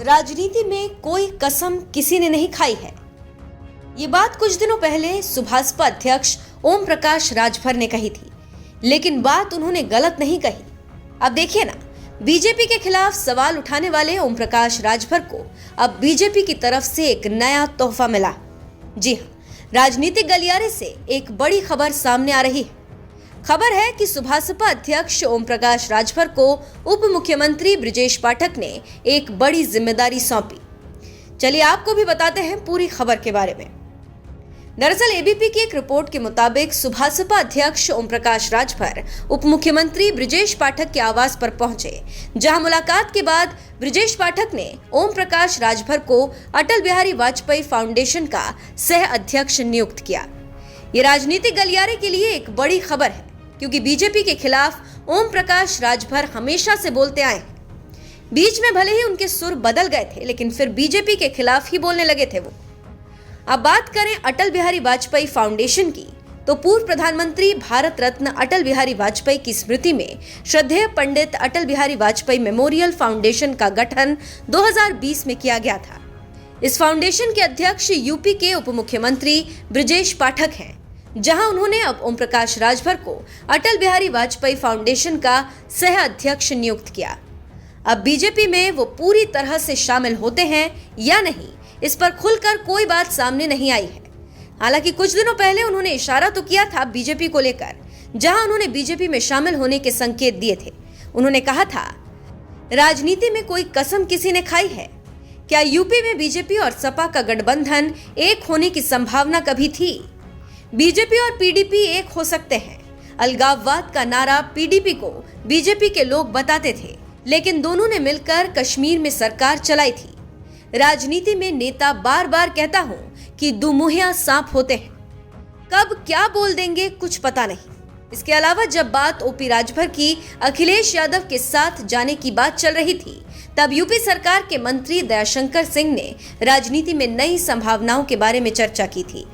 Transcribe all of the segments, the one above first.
राजनीति में कोई कसम किसी ने नहीं खाई है। ये बात कुछ दिनों पहले सुभासपा अध्यक्ष ओम प्रकाश राजभर ने कही थी, लेकिन बात उन्होंने गलत नहीं कही। अब देखिए ना, बीजेपी के खिलाफ सवाल उठाने वाले ओम प्रकाश राजभर को अब बीजेपी की तरफ से एक नया तोहफा मिला। जी हाँ, राजनीतिक गलियारे से एक बड़ी खबर सामने आ रही है। खबर है कि सुभासपा अध्यक्ष ओम प्रकाश राजभर को उप मुख्यमंत्री बृजेश पाठक ने एक बड़ी जिम्मेदारी सौंपी। चलिए आपको भी बताते हैं पूरी खबर के बारे में। दरअसल एबीपी की एक रिपोर्ट के मुताबिक सुभासपा अध्यक्ष ओम प्रकाश राजभर उप मुख्यमंत्री बृजेश पाठक के आवास पर पहुंचे, जहां मुलाकात के बाद बृजेश पाठक ने ओम प्रकाश राजभर को अटल बिहारी वाजपेयी फाउंडेशन का सह अध्यक्ष नियुक्त किया। ये राजनीतिक गलियारे के लिए एक बड़ी खबर है, क्योंकि बीजेपी के खिलाफ ओम प्रकाश राजभर हमेशा से बोलते आए हैं। बीच में भले ही उनके सुर बदल गए थे, लेकिन फिर बीजेपी के खिलाफ ही बोलने लगे थे वो। अब बात करें अटल बिहारी वाजपेयी फाउंडेशन की, तो पूर्व प्रधानमंत्री भारत रत्न अटल बिहारी वाजपेयी की स्मृति में श्रद्धेय पंडित अटल बिहारी वाजपेयी मेमोरियल फाउंडेशन का गठन 2020 में किया गया था। इस फाउंडेशन के अध्यक्ष यूपी के उप मुख्यमंत्री बृजेश पाठक हैं, जहां उन्होंने अब ओम प्रकाश राजभर को अटल बिहारी वाजपेयी फाउंडेशन का सह अध्यक्ष नियुक्त किया। अब बीजेपी में वो पूरी तरह से शामिल होते हैं या नहीं, इस पर खुलकर कोई बात सामने नहीं आई है। हालांकि कुछ दिनों पहले उन्होंने इशारा तो किया था बीजेपी को लेकर, जहां उन्होंने बीजेपी में शामिल होने के संकेत दिए थे। उन्होंने कहा था, राजनीति में कोई कसम किसी ने खाई है? क्या यूपी में बीजेपी और सपा का गठबंधन एक होने की संभावना कभी थी? बीजेपी और पीडीपी एक हो सकते हैं। अलगाववाद का नारा पीडीपी को बीजेपी के लोग बताते थे, लेकिन दोनों ने मिलकर कश्मीर में सरकार चलाई थी। राजनीति में नेता बार बार कहता हूं कि दुमुहिया सांप होते हैं, कब क्या बोल देंगे कुछ पता नहीं। इसके अलावा जब बात ओपी राजभर की अखिलेश यादव के साथ जाने की बात चल रही थी, तब यूपी सरकार के मंत्री दयाशंकर सिंह ने राजनीति में नई संभावनाओं के बारे में चर्चा की थी।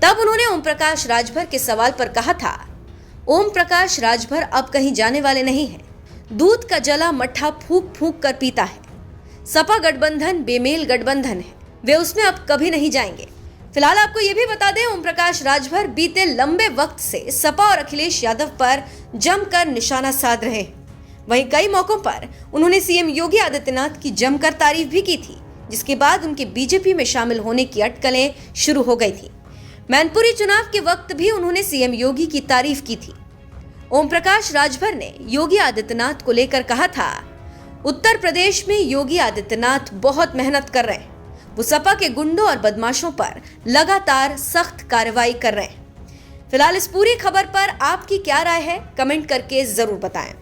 तब उन्होंने ओम प्रकाश राजभर के सवाल पर कहा था, ओम प्रकाश राजभर अब कहीं जाने वाले नहीं हैं। दूध का जला मट्ठा फूंक फूंक कर पीता है। सपा गठबंधन बेमेल गठबंधन है, वे उसमें अब कभी नहीं जाएंगे। फिलहाल आपको ये भी बता दें, ओम प्रकाश राजभर बीते लंबे वक्त से सपा और अखिलेश यादव पर जमकर निशाना साध रहे हैं। वहीं कई मौकों पर उन्होंने सीएम योगी आदित्यनाथ की जमकर तारीफ भी की थी, जिसके बाद उनके बीजेपी में शामिल होने की अटकलें शुरू हो गई थी। मैनपुरी चुनाव के वक्त भी उन्होंने सीएम योगी की तारीफ की थी। ओम प्रकाश राजभर ने योगी आदित्यनाथ को लेकर कहा था, उत्तर प्रदेश में योगी आदित्यनाथ बहुत मेहनत कर रहे हैं। वो सपा के गुंडों और बदमाशों पर लगातार सख्त कार्रवाई कर रहे हैं। फिलहाल इस पूरी खबर पर आपकी क्या राय है, कमेंट करके जरूर बताएं।